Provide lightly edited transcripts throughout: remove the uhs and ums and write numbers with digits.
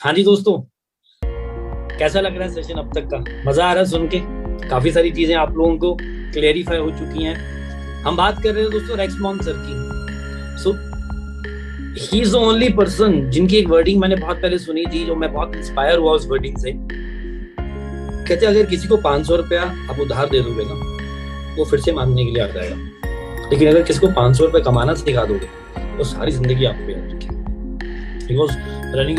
हाँ जी दोस्तों, कैसा लग रहा है सेशन अब तक का? मजा आ रहा है सुन के? काफी सारी चीजें आप लोगों को क्लेरिफाई हो चुकी हैं। हम बात कर रहे हैं दोस्तों रेक्समॉन सर की। So he is the only person जिनकी एक वर्डिंग मैंने बहुत पहले सुनी थी, जो मैं बहुत इंस्पायर हुआ उस वर्डिंग से। कहते अगर किसी को 500 रुपया आप उधार दे दोगे ना, वो फिर से मांगने के लिए आ जाएगा। लेकिन अगर किसी को 500 रुपये कमाना सिखा दोगे, तो सारी जिंदगी आपको याद रखेगा। बिकॉज रनिंग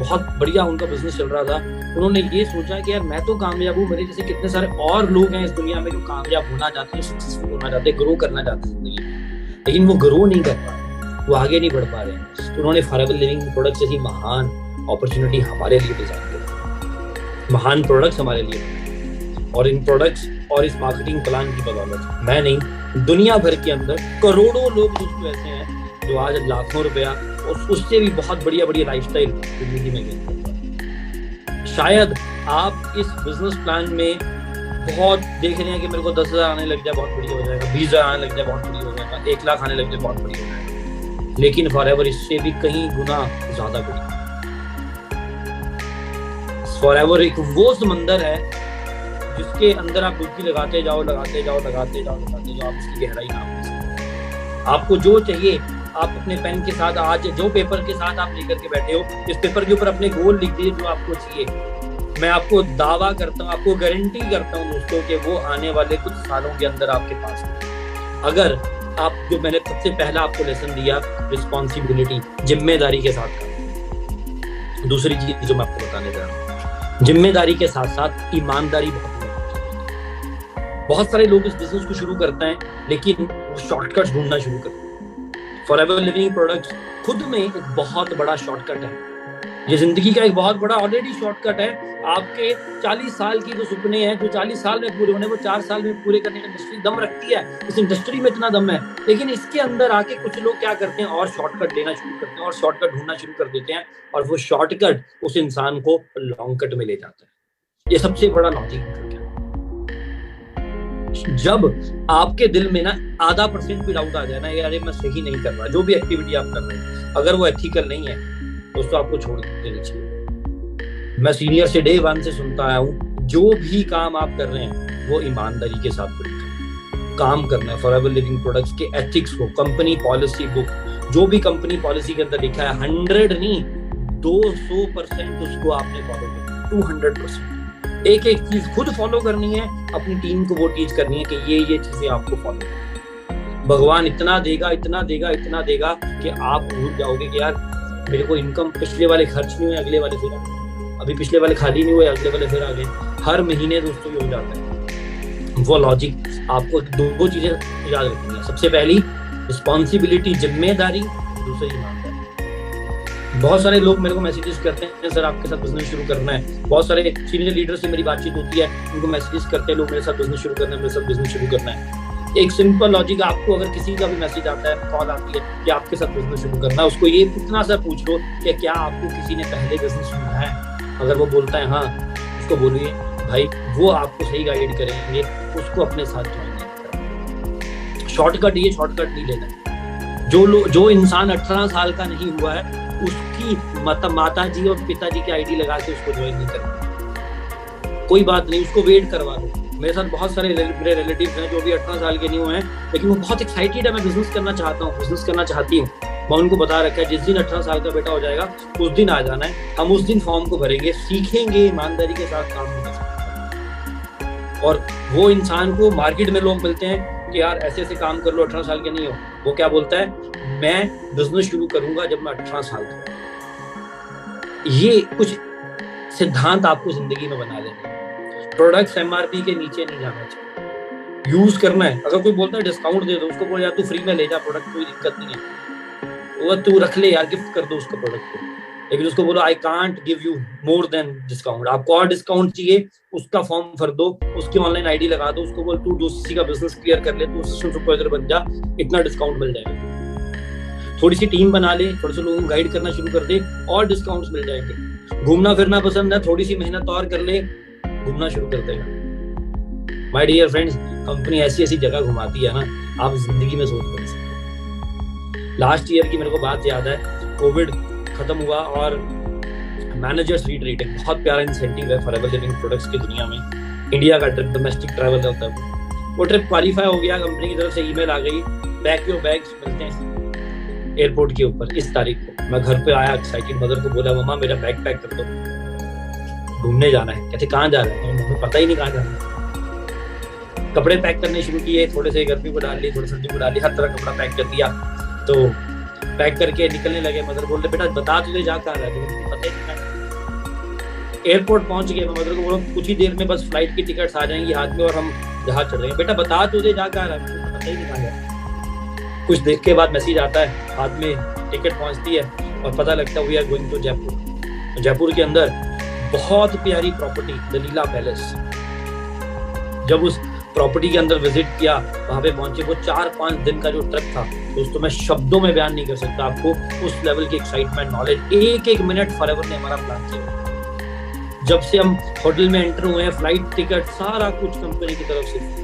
बहुत बढ़िया उनका बिजनेस चल रहा था। उन्होंने ये सोचा कि यार मैं तो कामयाब हूँ, मेरे जैसे कितने सारे और लोग हैं इस दुनिया में जो कामयाब होना चाहते हैं, सक्सेसफुल होना चाहते हैं, ग्रो करना चाहते हैं जिंदगी में, लेकिन वो ग्रो नहीं कर पा रहे, वो आगे नहीं बढ़ पा रहे हैं। तो उन्होंने फॉरएवर लिविंग प्रोडक्ट्स जैसी महान अपॉर्चुनिटी हमारे लिए डिजाइन की, महान प्रोडक्ट्स हमारे लिए। और इन प्रोडक्ट्स और इस मार्केटिंग प्लान की बदौलत मैं नहीं, दुनिया भर के अंदर करोड़ों लोग दोस्तों ऐसे हैं जो आज लाखों रुपया और उससे भी बहुत बढ़िया बढ़िया लाइफस्टाइल जिंदगी में गेन करते हैं। शायद आप इस बिजनेस प्लान में बहुत देख रहे हैं कि मेरे को 10,000 आने लग जाए बहुत बढ़िया हो जाएगा, 20,000 आने लग जाए बहुत बढ़िया हो जाएगा, 1 लाख आने लग जाए बहुत बढ़िया हो जाएगा। लेकिन फॉरएवर इससे भी कहीं गुना ज्यादा बढ़िया। फॉरएवर एक वो समंदर है जिसके अंदर आप डुबकी लगाते जाओ, लगाते जाओ, लगाते जाओ, लगाते जाओ, आप उसकी गहराई नाप नहीं सकते। आपको जो चाहिए आप अपने पेन के साथ, आज जो पेपर के साथ आप लेकर के बैठे हो, इस पेपर के ऊपर अपने गोल लिख दीजिए जो आपको चाहिए। मैं आपको दावा करता हूँ, आपको गारंटी करता हूँ दोस्तों कि वो आने वाले कुछ सालों के अंदर आपके पास है। अगर आप, जो मैंने सबसे पहला आपको लेसन दिया, रिस्पॉन्सिबिलिटी, जिम्मेदारी के साथ काम। दूसरी चीज जो मैं आपको बताने जा रहा हूँ, जिम्मेदारी के साथ साथ ईमानदारी बहुत सारे लोग इस बिजनेस को शुरू करते हैं लेकिन वो शॉर्टकट्स ढूंढना शुरू करते हैं। फॉरएवर लिविंग प्रोडक्ट्स खुद में एक बहुत बड़ा शॉर्टकट है। ये जिंदगी का एक बहुत बड़ा ऑलरेडी शॉर्टकट है। आपके 40 साल की जो सपने हैं, जो 40 साल में पूरे होने, वो 4 साल में पूरे करने का इंडस्ट्री दम रखती है। इस इंडस्ट्री में इतना दम है, लेकिन इसके अंदर आके कुछ लोग क्या करते हैं, और शॉर्टकट लेना शुरू करते हैं और शॉर्टकट ढूंढना शुरू कर देते हैं, और वो शॉर्टकट उस इंसान को लॉन्ग कट में ले जाता है। ये सबसे बड़ा लॉजिक है। जब आपके दिल में ना आधा % भी डाउट आ जाए ना, यार मैं सही नहीं कर रहा, जो भी एक्टिविटी आप कर रहे हैं अगर वो एथिकल नहीं है दोस्तों, आपको छोड़ देनी चाहिए। मैं सीनियर से डे 1 से सुनता आया हूँ, जो भी काम आप कर रहे हैं वो ईमानदारी के साथ काम करना है। फॉरएवर लिविंग प्रोडक्ट्स के एथिक्स को, कंपनी पॉलिसी बुक, जो भी कंपनी पॉलिसी के अंदर लिखा है, 100 नहीं 200% उसको आपने फॉलो करना, 200%। एक एक चीज खुद फॉलो करनी है, अपनी टीम को वो टीच करनी है कि ये चीजें आपको फॉलो करनी। भगवान इतना देगा, इतना देगा, इतना देगा कि आप भूल जाओगे कि यार मेरे को इनकम, पिछले वाले खर्च नहीं हुए, अगले वाले फिर आ गए, अभी पिछले वाले खाली नहीं हुए, अगले वाले फिर आ गए। हर महीने दोस्तों ये हो जाता है। वो लॉजिक आपको 2 चीजें याद रखनी है। सबसे पहली रिस्पॉन्सिबिलिटी, जिम्मेदारी, दूसरी ईमानदारी। बहुत सारे लोग मेरे को मैसेजेस करते हैं, सर आपके साथ बिजनेस शुरू करना है। बहुत सारे सीनियर लीडर से मेरी बातचीत होती है, उनको मैसेजेस करते हैं लोग, मेरे साथ बिजनेस शुरू करना है, मेरे साथ बिजनेस शुरू करना है। एक सिंपल लॉजिक, आपको अगर किसी का भी मैसेज आता है, कॉल आती है कि आपके साथ बिजनेस शुरू करना है, उसको ये इतना सा पूछ लो कि क्या आपको किसी ने पहले बिजनेस शुरू है। अगर वो बोलता है हाँ, उसको बोलिए भाई वो आपको सही गाइड करेंगे, उसको अपने साथ ज्वाइन करें। शॉर्टकट, ये शॉर्टकट नहीं लेना। जो इंसान 18 साल का नहीं हुआ है, उसकी माता जी और पिताजी की आईडी लगा के उसको ज्वाइन नहीं करना। कोई बात नहीं, उसको वेट करवा दो। मेरे साथ बहुत सारे मेरे रिलेटिव्स हैं जो भी 18 साल के नहीं हुए हैं, लेकिन वो बहुत एक्साइटेड है, मैं बिजनेस करना चाहता हूँ, बिजनेस करना चाहती हूँ। मैं उनको बता रखा है जिस दिन 18 साल का बेटा हो जाएगा उस दिन आ जाना है, हम उस दिन फॉर्म को भरेंगे, सीखेंगे, ईमानदारी के साथ काम होगा। और वो इंसान को मार्केट में लोग मिलते हैं कि यार ऐसे ऐसे काम कर लो, 18 साल के नहीं हो। वो क्या बोलता है, मैं बिजनेस शुरू करूंगा जब मैं 18 साल का। ये कुछ सिद्धांत आपको जिंदगी में बना लेने। प्रोडक्ट्स एमआरपी के नीचे नहीं जाना चाहिए, यूज करना है। अगर कोई बोलता है डिस्काउंट दे दो, उसको बोल यार तू फ्री में ले जा प्रोडक्ट, कोई दिक्कत नहीं है, वो तू रख ले यार, गिफ्ट कर दो उसको प्रोडक्ट को। लेकिन उसको बोलो I can't give you more than discount, आपको और डिस्काउंट चाहिए, उसका फॉर्म भर दो, उसकी ऑनलाइन आईडी लगा दो, उसको बोल तू दूसरी का बिजनेस क्लियर कर ले, तू सिस्टम सुपरवाइजर बन जा, इतना डिस्काउंट मिल जाएगा। थोड़ी सी टीम बना ले, थोड़े से लोगों को गाइड करना शुरू कर दे और डिस्काउंट्स मिल जाएंगे। घूमना फिरना पसंद है, थोड़ी सी मेहनत और कर ले, घूमना शुरू कर देगा। माय डियर फ्रेंड्स, कंपनी ऐसी ऐसी जगह घुमाती है ना, आप जिंदगी में सोच नहीं सकते। लास्ट ईयर की मेरे को बात याद है, कोविड खत्म हुआ और मैनेजर्स रीट्रीटिंग, बहुत प्यारा इंसेंटिव है फॉरएवर लिविंग प्रोडक्ट्स की दुनिया में। इंडिया का ट्रिप, डोमेस्टिक ट्रैवल होता है, वो ट्रिप क्वालिफाई हो गया, कंपनी की तरफ से ईमेल आ गई, पैक योर बैग्स, मिलते हैं एयरपोर्ट के ऊपर इस तारीख को। मैं घर पे आया एक्साइटेड, मदर को बोला मम्मा मेरा बैग पैक कर दो, घूमने जाना है। कहते कहाँ जा रहे हैं? मुझे पता ही नहीं कहाँ जाना है। कपड़े पैक करने शुरू किए, थोड़े से गर्मी को डाल ली, थोड़ी सर्दी को डाल ली, हर तरह कपड़ा पैक कर दिया। तो पैक करके निकलने लगे। मदर बोलते बेटा बता तुझे जा कहाँ रहा है? तो पता ही नहीं। एयरपोर्ट पहुंच गए, मैं मदर को बोला कुछ ही देर में बस फ्लाइट की टिकट्स आ जाएंगी हाथ में और हम जहाज चढ़ रहे हैं। बेटा बता तुझे जा कहाँ रहा है? मुझे पता ही नहीं कहाँ गया। कुछ देर के बाद मैसेज आता है, हाथ में टिकट पहुंचती है और पता लगता है we are going to Jaipur. Jaipur के अंदर बहुत प्यारी प्रॉपर्टी द लीला पैलेस। जब उस प्रॉपर्टी के अंदर विजिट किया, वहां पे पहुंचे, वो 4-5 दिन का जो ट्रिप था दोस्तों, मैं शब्दों में बयान नहीं कर सकता आपको उस लेवल की एक्साइटमेंट, नॉलेज। एक मिनट फॉरएवर ने हमारा प्लान किया। जब से हम होटल में एंटर हुए हैं, फ्लाइट टिकट सारा कुछ कंपनी की तरफ से।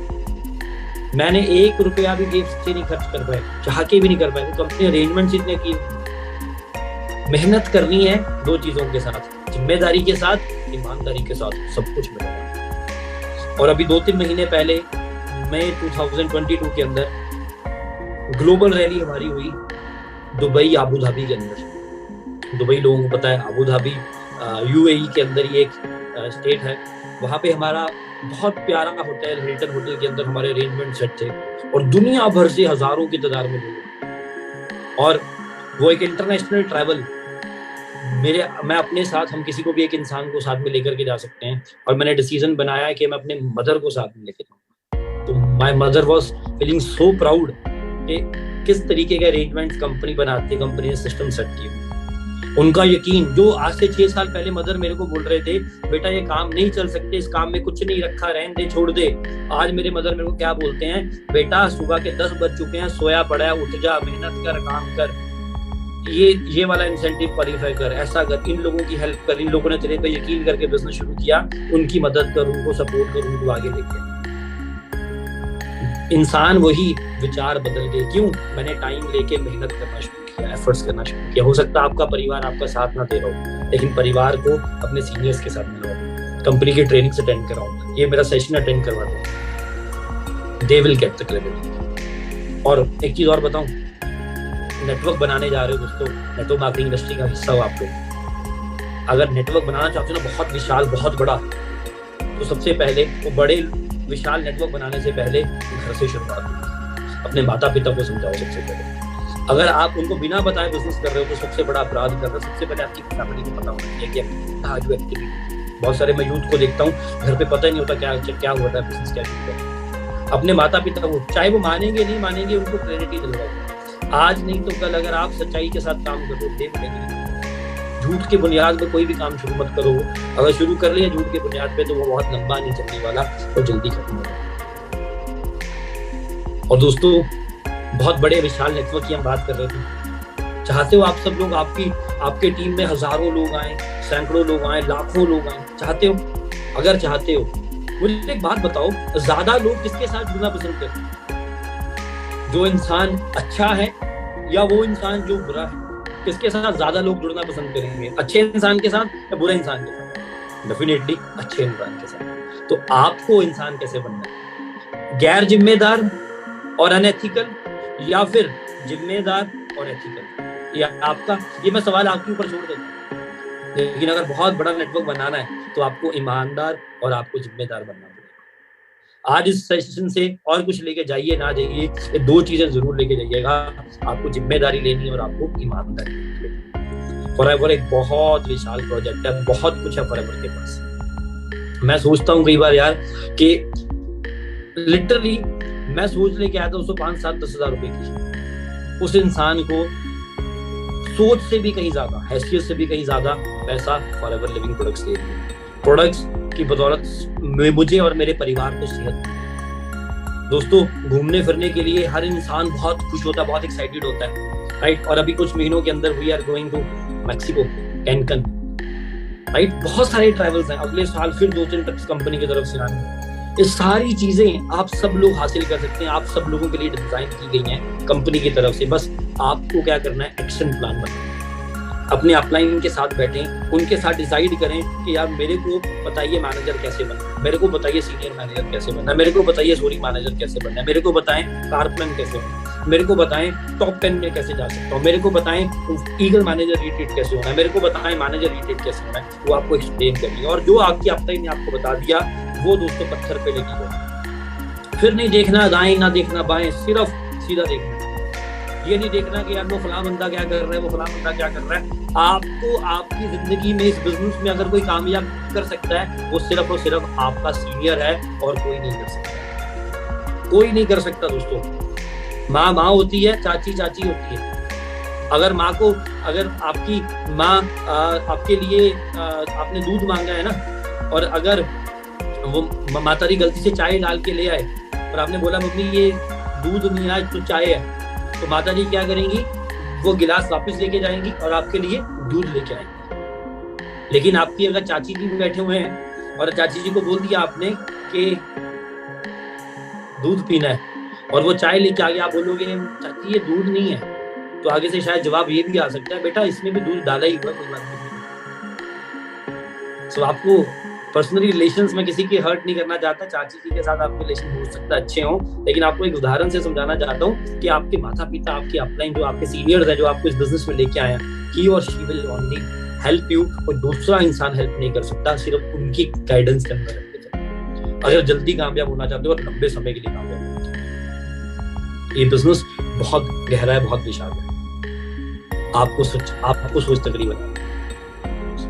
मैंने 1 रुपया भी जेब से नहीं खर्च कर पाए, चाह के भी नहीं कर पाए। कंपनी अरेंजमेंट इतने की। मेहनत करनी है 2 चीजों के साथ, जिम्मेदारी के साथ, ईमानदारी के साथ, सब कुछ मिलेगा। और अभी 2-3 महीने पहले मई 2022 के अंदर ग्लोबल रैली हमारी हुई दुबई आबू धाबी के अंदर। दुबई लोगों को पता है, आबू धाबी यूएई के अंदर ही एक स्टेट है। वहाँ पे हमारा बहुत प्यारा होटल, हिल्टन होटल के अंदर हमारे अरेंजमेंट सेट थे और दुनिया भर से हजारों की तादाद में लोग। और वो एक इंटरनेशनल ट्रैवल, मैं अपने साथ, हम किसी को भी एक इंसान को साथ में लेकर के जा सकते हैं। और मैंने डिसीजन बनाया है कि मैं अपने मदर को साथ में लेकर जाऊंगा। तो my mother was feeling so proud कि किस तरीके के अरेंजमेंट्स कंपनी बनाती है, कंपनी ने सिस्टम सेट किया। उनका यकीन, जो आज से 6 साल पहले मदर मेरे को बोल रहे थे बेटा ये काम नहीं चल सकते, इस काम में कुछ नहीं रखा, रहने दे, छोड़ दे। आज मेरे मदर मेरे को क्या बोलते हैं, बेटा सुबह के 10 बज चुके हैं, सोया पड़ा है, उठ जा, मेहनत कर, काम कर, ये वाला इंसेंटिव क्वालिफाई कर, ऐसा कर, इन लोगों की हेल्प कर, इन लोगों ने तेरे पे यकीन करके बिजनेस शुरू किया, उनकी मदद कर, उनको सपोर्ट कर, उनको आगे लेके। इंसान वही विचार बदल गए। क्यों? मैंने टाइम लेके मेहनत करना शुरू किया, एफर्ट्स करना शुरू किया। हो सकता है आपका परिवार आपका साथ ना दे रहा हो, लेकिन परिवार को अपने सीनियर्स के साथ मिलवाओ, कंपनी की ट्रेनिंग्स अटेंड कराओ, ये मेरा सेशन अटेंड करवा दो, they will get the credit. और एक चीज और बताऊं, नेटवर्क बनाने जा रहे हो दोस्तों, नेटवर्क मार्केटिंग इंडस्ट्री का हिस्सा हो आप लोग। अगर नेटवर्क बनाना चाहते हो ना बहुत विशाल, बहुत बड़ा, तो सबसे पहले वो बड़े विशाल नेटवर्क बनाने से पहले घर से शुरुआत होगी। अपने माता पिता को समझाओ सबसे पहले। अगर आप उनको बिना बताए बिजनेस कर रहे हो तो सबसे बड़ा अपराध कर रहे हो। सबसे पहले आपकी फैमिली को पता होना चाहिए कि आज वो एक्टिविटी। बहुत सारे मैं यूथ को देखता हूँ, घर पे पता ही नहीं होता क्या हुआ था, बिजनेस क्या है। अपने माता पिता को, चाहे वो मानेंगे नहीं मानेंगे, उनको क्रेडिट दिलवाओ। आज नहीं तो कल अगर आप सच्चाई के साथ काम करो, दे मिलेगी। झूठ के बुनियाद पे कोई भी काम शुरू मत करो। अगर शुरू कर लिया झूठ के बुनियाद पे तो वो बहुत लंबा नहीं चलने वाला, वो जल्दी खत्म होगा। और दोस्तों, बहुत बड़े विशाल नेटवर्क की हम बात कर रहे थे। चाहते हो आप सब लोग, आपके टीम में हजारों लोग आए, सैकड़ों लोग आए, लाखों लोग आए? चाहते हो? अगर चाहते हो, मुझे एक बात बताओ, ज्यादा लोग किसके साथ जुड़ना पसंद करते हैं? जो इंसान अच्छा है या वो इंसान जो बुरा है? किसके साथ ज्यादा लोग जुड़ना पसंद करेंगे? अच्छे इंसान के साथ या बुरे इंसान के साथ? डेफिनेटली अच्छे इंसान के साथ। तो आपको इंसान कैसे बनना है? गैर जिम्मेदार और अनएथिकल या फिर जिम्मेदार और एथिकल? या आपका, ये मैं सवाल आपके ऊपर छोड़ देता हूँ। लेकिन अगर बहुत बड़ा नेटवर्क बनाना है तो आपको ईमानदार और आपको जिम्मेदार बनना पड़ेगा। आज इस सेशन से और कुछ लेके जाइए ना जाइए, ये 2 चीजें जरूर लेके जाइएगा। आपको जिम्मेदारी लेनी है और आपको ईमानदारी लेनी है। फॉरएवर एक बहुत विशाल प्रोजेक्ट है, बहुत कुछ है फॉरएवर के पास। मैं सोचता हूँ कई बार यार कि लिटरली मैं सोच लेके आया था उसको 5, 7, 10 हजार रुपए की। उस इंसान को सोच से भी कहीं ज्यादा, हैसियत से भी कहीं ज्यादा पैसा फॉरएवर लिविंग प्रोडक्ट्स दे रही है। प्रोडक्ट्स की बदौलत मुझे और मेरे परिवार को सेहत। दोस्तों, घूमने फिरने के लिए हर इंसान बहुत खुश होता है, बहुत एक्साइटेड होता है, राइट? और अभी कुछ महीनों के अंदर we are going to Mexico, Cancun, right? बहुत सारे ट्रैवल्स हैं। अगले साल फिर 2-3 ट्रिप्स कंपनी की तरफ से आएंगे। ये सारी चीजें आप सब लोग हासिल कर सकते हैं। आप सब लोगों के लिए डिजाइन की गई हैं कंपनी की तरफ से। बस आपको क्या करना है, एक्शन प्लान बनाना है। अपने अपलाइन के साथ बैठें, उनके साथ डिसाइड करें कि यार मेरे को बताइए मैनेजर कैसे बनना, मेरे को बताइए सीनियर मैनेजर कैसे बनना, मेरे को बताइए स्टोरी मैनेजर कैसे बनना है, मेरे को बताएं कार प्लान कैसे बनना, मेरे को बताएं टॉप 10 में कैसे जा सकता हूँ, मेरे को बताएं ईगल मैनेजर रिट्रीट कैसे होना है, मेरे को बताएं मैनेजर रिट्रीट कैसे होना है। वो आपको एक्सप्लेन करिए, और जो आपकी अपलाइन ने आपको बता दिया वो दोस्तों पत्थर पे लेके जाओ। फिर नहीं देखना दाएं, ना देखना बाएं, सिर्फ सीधा देखना। ये नहीं देखना कि यार वो फलां बंदा क्या कर रहा है, वो फलां बंदा क्या कर रहा है। आपको आपकी जिंदगी में, इस बिजनेस में अगर कोई कामयाब कर सकता है वो सिर्फ और सिर्फ आपका सीनियर है, और कोई नहीं कर सकता, कोई नहीं कर सकता दोस्तों। माँ माँ होती है, चाची चाची होती है। अगर माँ को, अगर आपकी माँ आपके लिए आपने दूध मांगा है ना, और अगर वो मातारी गलती से चाय डाल के ले आए और आपने बोला मम्मी ये दूध नहीं आज तो चाय है, तो माता जी क्या करेंगी, वो गिलास वापस लेके जाएंगी और आपके लिए दूध लेके आएंगी। लेकिन आपकी अगर चाची जी बैठे हुए हैं और चाची जी को बोल दिया आपने कि दूध पीना है और वो चाय लेके आ गया, आप बोलोगे चाची ये दूध नहीं है, तो आगे से शायद जवाब ये भी आ सकता है बेटा इसमें भी दूध डाला ही हुआ, कोई बात नहीं। तो आपको पर्सनली रिलेशंस में किसी की हर्ट नहीं करना चाहता, चाची जी के साथ आपके रिलेशन हो सकता है अच्छे हों, लेकिन आपको एक उदाहरण से समझाना चाहता हूँ कि आपके माता पिता, आपके अपलाइन, जो आपके सीनियर्स हैं, जो आपको इस बिजनेस में लेके आए हैं, ही और she will only help you. कोई दूसरा इंसान हेल्प नहीं कर सकता, सिर्फ उनकी गाइडेंस के अंदर रहते थे। अगर जल्दी कामयाब होना चाहते हो और लंबे समय के लिए कामयाब होना चाहते हो, ये बिजनेस बहुत गहरा है, बहुत विशाल है। आपको सोच तकड़ी बनानी।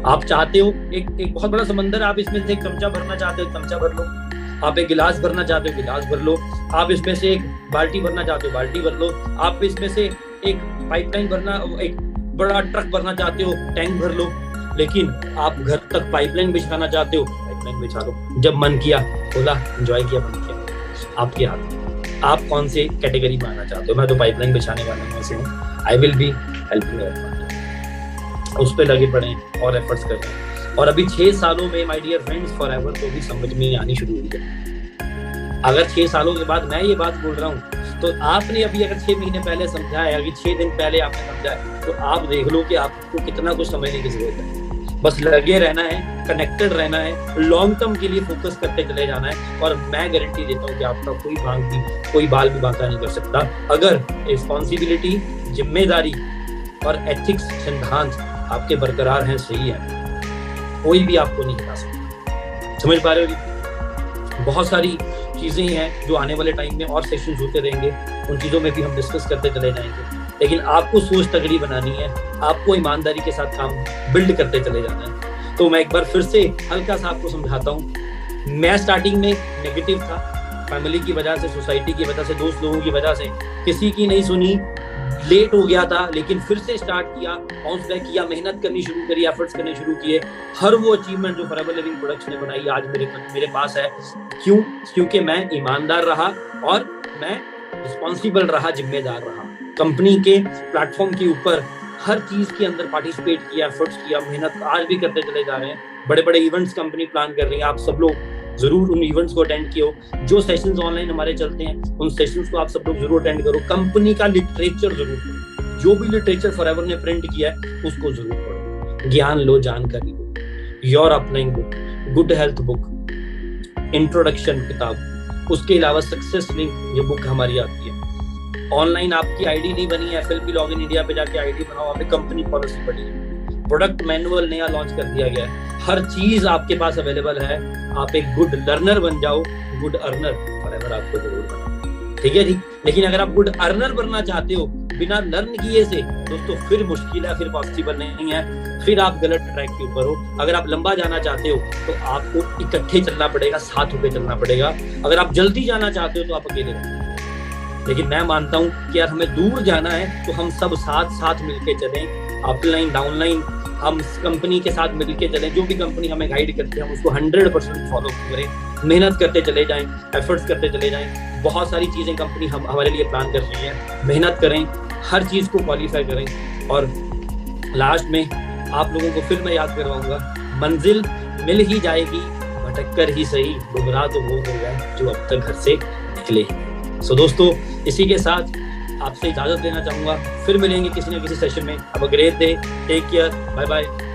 आप चाहते हो एक बहुत बड़ा समंदर, आप इसमें से एक चमचा भरना चाहते हो, चमचा भर लो। आप एक गिलास भरना चाहते हो, गिलास भर लो। आप इसमें से एक बाल्टी भरना चाहते हो, बाल्टी भर लो। आप इसमें से एक पाइपलाइन भरना, एक बड़ा ट्रक भरना चाहते हो, टैंक भर लो। लेकिन आप घर तक पाइपलाइन बिछाना चाहते हो, पाइपलाइन बिछा लो। जब मन किया खोला, एंजॉय किया, बंद किया, आपके हाथ। आप कौन से कैटेगरी में आना चाहते हो? मैं तो पाइपलाइन बिछाने वाला हूँ, ऐसे हूँ। I will be helping everyone. उस पे लगे पड़े और एफर्ट्स कर रहे हैं। और अभी 6 सालों में माय डियर फ्रेंड्स, फॉरएवर तो भी समझ में आनी शुरू हुई है। अगर 6 सालों के बाद मैं ये बात बोल रहा हूँ, तो आपने अभी अगर 6 महीने पहले समझा है, अभी 6 दिन पहले आपने समझा है, तो आप देख लो कि आपको कितना कुछ समझने की जरूरत है। बस लगे रहना है, कनेक्टेड रहना है, लॉन्ग टर्म के लिए फोकस करते चले जाना है। और मैं गारंटी देता हूँ कि आपका कोई बाल भी बांका नहीं कर सकता, अगर रिस्पॉन्सिबिलिटी, जिम्मेदारी और एथिक्स, सिद्धांत आपके बरकरार हैं, सही है। कोई भी आपको नहीं हटा सकता। समझ पा रहे हो? बहुत सारी चीजें हैं जो आने वाले टाइम में और सेशंस होते रहेंगे, उन चीजों में भी हम डिस्कस करते चले जाएंगे। लेकिन आपको सोच तगड़ी बनानी है, आपको ईमानदारी के साथ काम बिल्ड करते चले जाना है। तो मैं एक बार फिर से हल्का सा आपको समझाता हूँ। मैं स्टार्टिंग में नेगेटिव था, फैमिली की वजह से, सोसाइटी की वजह से, दोस्त लोगों की वजह से, किसी की नहीं सुनी, लेट हो गया था। लेकिन फिर से स्टार्ट किया, बाउंस बैक किया, मेहनत करनी शुरू करी, एफर्ट्स करने शुरू किए। हर वो अचीवमेंट जो फॉरएवर लिविंग प्रोडक्ट्स ने बनाई आज मेरे पास है। क्यों? क्योंकि मैं ईमानदार रहा और मैं रिस्पॉन्सिबल रहा, जिम्मेदार रहा। कंपनी के प्लेटफॉर्म के ऊपर हर चीज के अंदर पार्टिसिपेट किया, एफर्ट्स किया, मेहनत आज भी करते चले जा रहे हैं। बड़े बड़े इवेंट्स कंपनी प्लान कर रही है, आप सब लोग जरूर उन इवेंट्स को अटेंड किया हो। जो सेशंस ऑनलाइन हमारे चलते हैं, उन सेशंस को आप सब लोग जरूर अटेंड करो। कंपनी का लिटरेचर जरूर पढ़ो, जो भी लिटरेचर फॉरएवर ने प्रिंट किया है उसको जरूर पढ़ो, ज्ञान लो, जानकारी लो। Your upline book, good health book, introduction किताब, उसके अलावा सक्सेस लिंक ये बुक हमारी आती है। ऑनलाइन आपकी आईडी नहीं बनी है, FLP लॉगिन इंडिया पे जाके आईडी बनाओ, वहाँ पे कंपनी पॉलिसी पड़ी है। प्रोडक्ट मैनुअल नया लॉन्च कर दिया गया है, हर चीज आपके पास अवेलेबल है। आप एक गुड लर्नर बन जाओ, गुड अर्नर फॉरएवर आपको जरूर बना, ठीक है जी। लेकिन अगर आप गुड अर्नर बनना चाहते हो बिना लर्न किए से, दोस्तों फिर मुश्किल है, फिर पॉसिबल नहीं है, फिर आप गलत ट्रैक के ऊपर हो। अगर आप लंबा जाना चाहते हो तो आपको इकट्ठे चलना पड़ेगा, साथ होकर चलना पड़ेगा। अगर आप जल्दी जाना चाहते हो तो आप अकेले रहो। लेकिन मैं मानता हूं कि यार हमें दूर जाना है तो हम सब साथ मिलके चलें, अपलाइन डाउनलाइन हम कंपनी के साथ मिलके चलें। जो भी कंपनी हमें गाइड करती है हम उसको 100% फॉलो करें, मेहनत करते चले जाएं, एफर्ट्स करते चले जाएं। बहुत सारी चीजें कंपनी हमारे लिए प्लान कर रही है, मेहनत करें, हर चीज को क्वालिफाई करें। और लास्ट में आप लोगों को फिर मैं याद करवाऊंगा, मंजिल मिल ही जाएगी, भटक कर ही सही, गुमराह तो वो हो गए जो अब तक घर से निकले ही। सो दोस्तों, इसी के साथ आपसे इजाजत लेना चाहूंगा। फिर मिलेंगे किसी न किसी सेशन में। अब a great day, take care, bye bye.